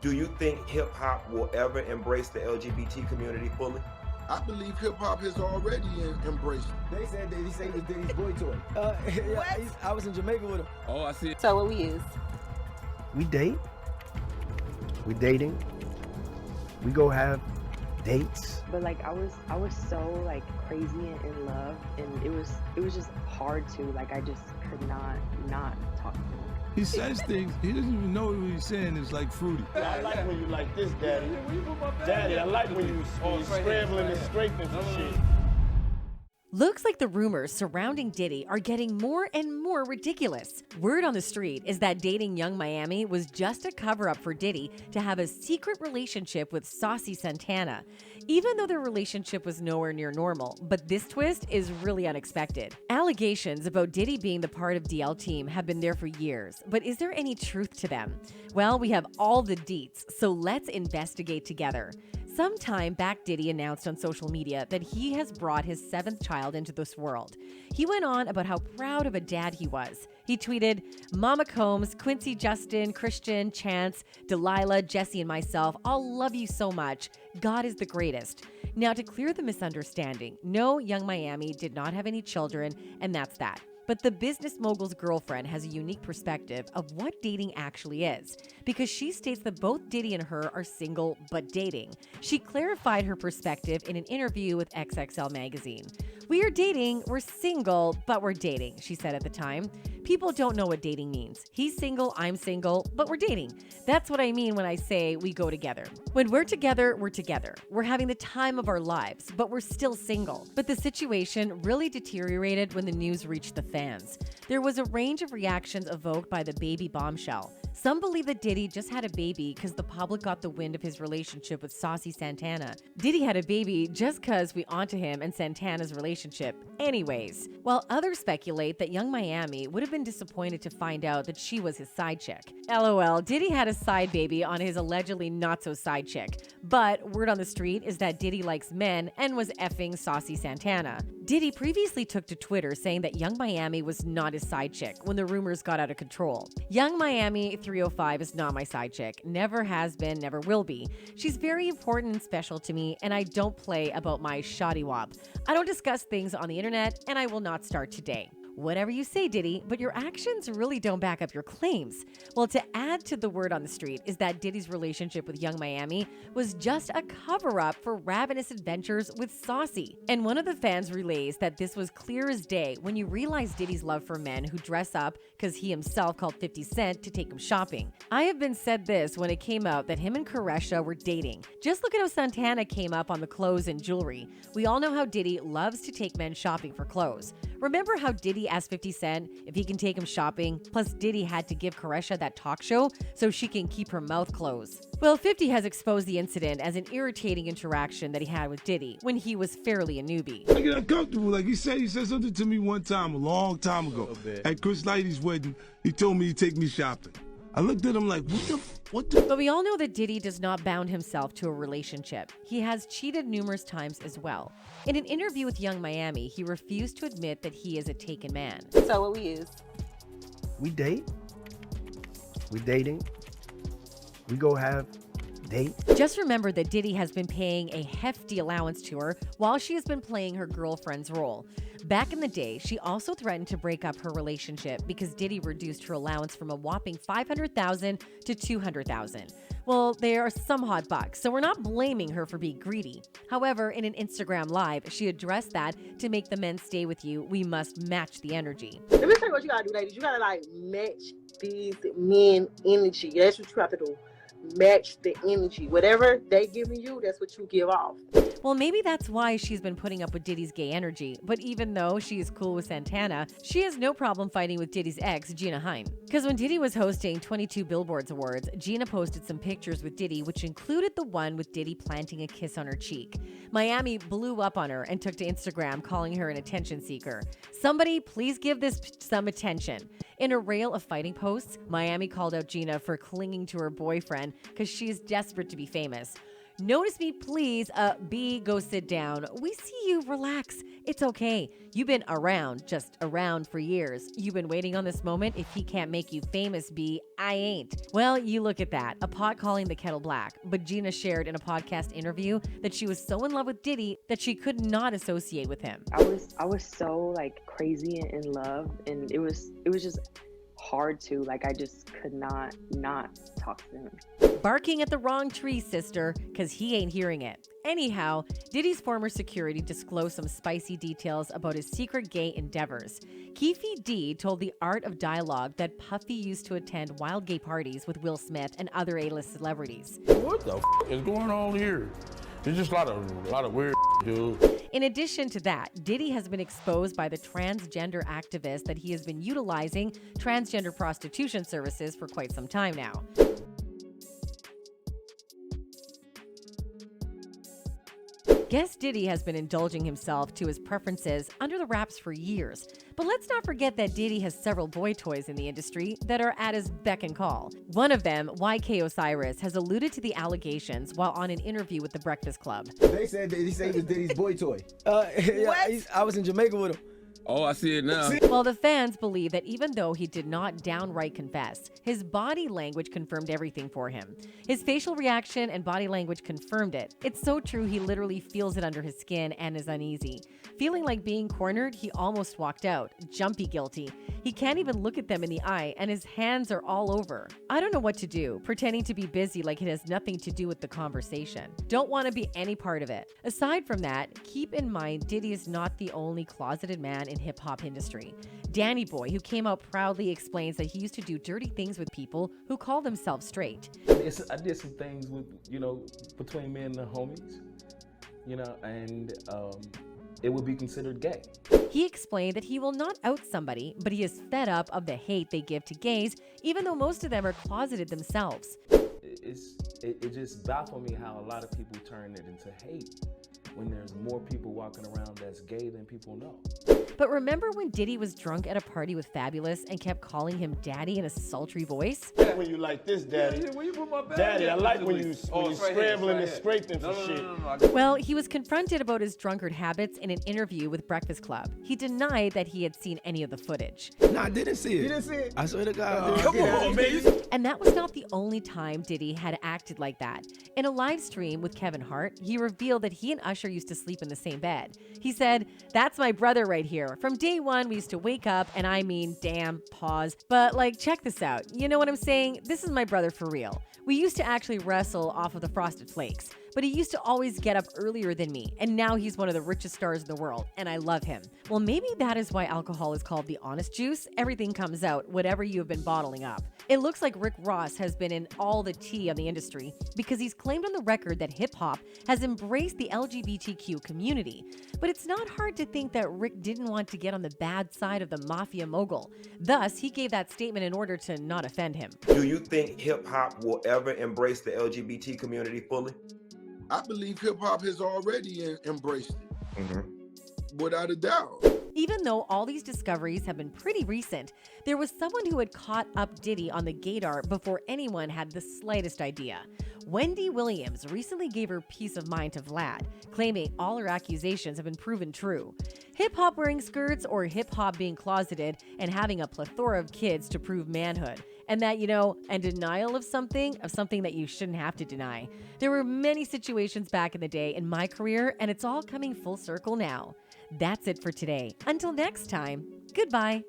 Do you think hip-hop will ever embrace the LGBT community fully? I believe hip-hop has already embraced it. They said that he said he was Diddy's boy toy. Yeah, I was in Jamaica with him. Oh, I see it. So what we is? We date. We dating. We go have dates. But like I was so like crazy and in love, and it was just hard to like I just could not talk to him. He says things, he doesn't even know what he's saying. It's like fruity. I like when you like this, Daddy. Daddy, I like when you scrambling and scraping for shit. Looks like the rumors surrounding Diddy are getting more and more ridiculous. Word on the street is that dating Young Miami was just a cover-up for Diddy to have a secret relationship with Saucy Santana, even though their relationship was nowhere near normal. But this twist is really unexpected. Allegations about Diddy being the part of DL Team have been there for years, but is there any truth to them? Well, we have all the deets, so let's investigate together. Sometime back, Diddy announced on social media that he has brought his 7th child into this world. He went on about how proud of a dad he was. He tweeted, "Mama Combs, Quincy, Justin, Christian, Chance, Delilah, Jesse, and myself all love you so much. God is the greatest." Now, to clear the misunderstanding, no, Young Miami did not have any children, and that's that. But the business mogul's girlfriend has a unique perspective of what dating actually is, because she states that both Diddy and her are single but dating. She clarified her perspective in an interview with XXL magazine. "We are dating, we're single, but we're dating," she said at the time. "People don't know what dating means. He's single, I'm single, but we're dating. That's what I mean when I say we go together. When we're together, we're together. We're having the time of our lives, but we're still single." But the situation really deteriorated when the news reached the fans. There was a range of reactions evoked by the baby bombshell. Some believe that Diddy just had a baby because the public got the wind of his relationship with Saucy Santana. Diddy had a baby just because we onto him and Santana's relationship anyways. While others speculate that Young Miami would have been disappointed to find out that she was his side chick. LOL, Diddy had a side baby on his allegedly not-so-side chick. But word on the street is that Diddy likes men and was effing Saucy Santana. Diddy previously took to Twitter saying that Young Miami was not his side chick when the rumors got out of control. "Young Miami 305 is not my side chick. Never has been, never will be. She's very important and special to me, and I don't play about my shoddy wop. I don't discuss things on the internet, and I will not start today." Whatever you say, Diddy, but your actions really don't back up your claims. Well, to add to the word on the street is that Diddy's relationship with Young Miami was just a cover-up for ravenous adventures with Saucy. And one of the fans relays that this was clear as day when you realize Diddy's love for men who dress up because he himself called 50 Cent to take him shopping. I have been said this when it came out that him and Koresha were dating. Just look at how Santana came up on the clothes and jewelry. We all know how Diddy loves to take men shopping for clothes. Remember how Diddy asked 50 Cent if he can take him shopping? Plus, Diddy had to give Koresha that talk show so she can keep her mouth closed. Well, 50 has exposed the incident as an irritating interaction that he had with Diddy when he was fairly a newbie. I get uncomfortable. Like he said something to me one time, a long time ago. At Chris Lighty's wedding, he told me he'd take me shopping. I looked at him like, what the? But we all know that Diddy does not bound himself to a relationship. He has cheated numerous times as well. In an interview with Young Miami, he refused to admit that he is a taken man. So what we is? We date. We dating. We go have dates. Just remember that Diddy has been paying a hefty allowance to her while she has been playing her girlfriend's role. Back in the day, she also threatened to break up her relationship because Diddy reduced her allowance from a whopping $500,000 to $200,000. Well, there are some hot bucks, so we're not blaming her for being greedy. However, in an Instagram live, she addressed that to make the men stay with you, we must match the energy. Let me tell you what you gotta do, ladies. You gotta like match these men energy. That's what you have to do. Match the energy. Whatever they giving you, that's what you give off. Well, maybe that's why she's been putting up with Diddy's gay energy. But even though she is cool with Santana, she has no problem fighting with Diddy's ex, Gina Hine. Because when Diddy was hosting 22 Billboards Awards, Gina posted some pictures with Diddy, which included the one with Diddy planting a kiss on her cheek. Miami blew up on her and took to Instagram, calling her an attention seeker. Somebody please give this some attention. In a rail of fighting posts, Miami called out Gina for clinging to her boyfriend because she is desperate to be famous. Notice me, please. B, go sit down. We see you. Relax. It's okay. You've been around, just around for years. You've been waiting on this moment. If he can't make you famous, B, I ain't. Well, you look at that. A pot calling the kettle black. But Gina shared in a podcast interview that she was so in love with Diddy that she could not associate with him. I was so like crazy and in love, and it was just hard to, like, I just could not talk to him. Barking at the wrong tree, sister, because he ain't hearing it. Anyhow, Diddy's former security disclosed some spicy details about his secret gay endeavors. Keefe D told The Art of Dialogue that Puffy used to attend wild gay parties with Will Smith and other A-list celebrities. What the is going on here? There's just a lot of weird dude. In addition to that, Diddy has been exposed by the transgender activist that he has been utilizing transgender prostitution services for quite some time now. Guess Diddy has been indulging himself to his preferences under the wraps for years. But let's not forget that Diddy has several boy toys in the industry that are at his beck and call. One of them, YK Osiris, has alluded to the allegations while on an interview with The Breakfast Club. They said he was Diddy's boy toy. I was in Jamaica with him. Oh, I see it now. Well, the fans believe that even though he did not downright confess, his body language confirmed everything for him. His facial reaction and body language confirmed it. It's so true he literally feels it under his skin and is uneasy. Feeling like being cornered, he almost walked out, jumpy guilty. He can't even look at them in the eye and his hands are all over. I don't know what to do, pretending to be busy like it has nothing to do with the conversation. Don't want to be any part of it. Aside from that, keep in mind Diddy is not the only closeted man in hip-hop industry. Danny Boy, who came out proudly, explains that he used to do dirty things with people who call themselves straight. I did some things with, between me and the homies, and it would be considered gay. He explained that he will not out somebody, but he is fed up of the hate they give to gays, even though most of them are closeted themselves. It just baffled me how a lot of people turn it into hate when there's more people walking around that's gay than people know. But remember when Diddy was drunk at a party with Fabulous and kept calling him daddy in a sultry voice? When you like this, daddy. Daddy, I like when you scrambling and scraping for shit. Well, he was confronted about his drunkard habits in an interview with Breakfast Club. He denied that he had seen any of the footage. No, I didn't see it. You didn't see it? I swear to God. Come on, man. And that was not the only time Diddy had acted like that. In a live stream with Kevin Hart, he revealed that he and Usher used to sleep in the same bed. He said, "That's my brother right here. From day one, we used to wake up, and I mean, damn, pause. But check this out. You know what I'm saying? This is my brother for real. We used to actually wrestle off of the Frosted Flakes. But he used to always get up earlier than me, and now he's one of the richest stars in the world, and I love him." Well, maybe that is why alcohol is called the honest juice. Everything comes out, whatever you have been bottling up. It looks like Rick Ross has been in all the tea on the industry because he's claimed on the record that hip-hop has embraced the LGBTQ community. But it's not hard to think that Rick didn't want to get on the bad side of the mafia mogul. Thus, he gave that statement in order to not offend him. Do you think hip-hop will ever embrace the LGBT community fully? I believe hip-hop has already embraced it. Without a doubt. Even though all these discoveries have been pretty recent, there was someone who had caught up Diddy on the gaydar before anyone had the slightest idea. Wendy Williams recently gave her peace of mind to Vlad, claiming all her accusations have been proven true. Hip-hop wearing skirts or hip-hop being closeted and having a plethora of kids to prove manhood. And that, and denial of something that you shouldn't have to deny. There were many situations back in the day in my career, and it's all coming full circle now. That's it for today. Until next time, goodbye.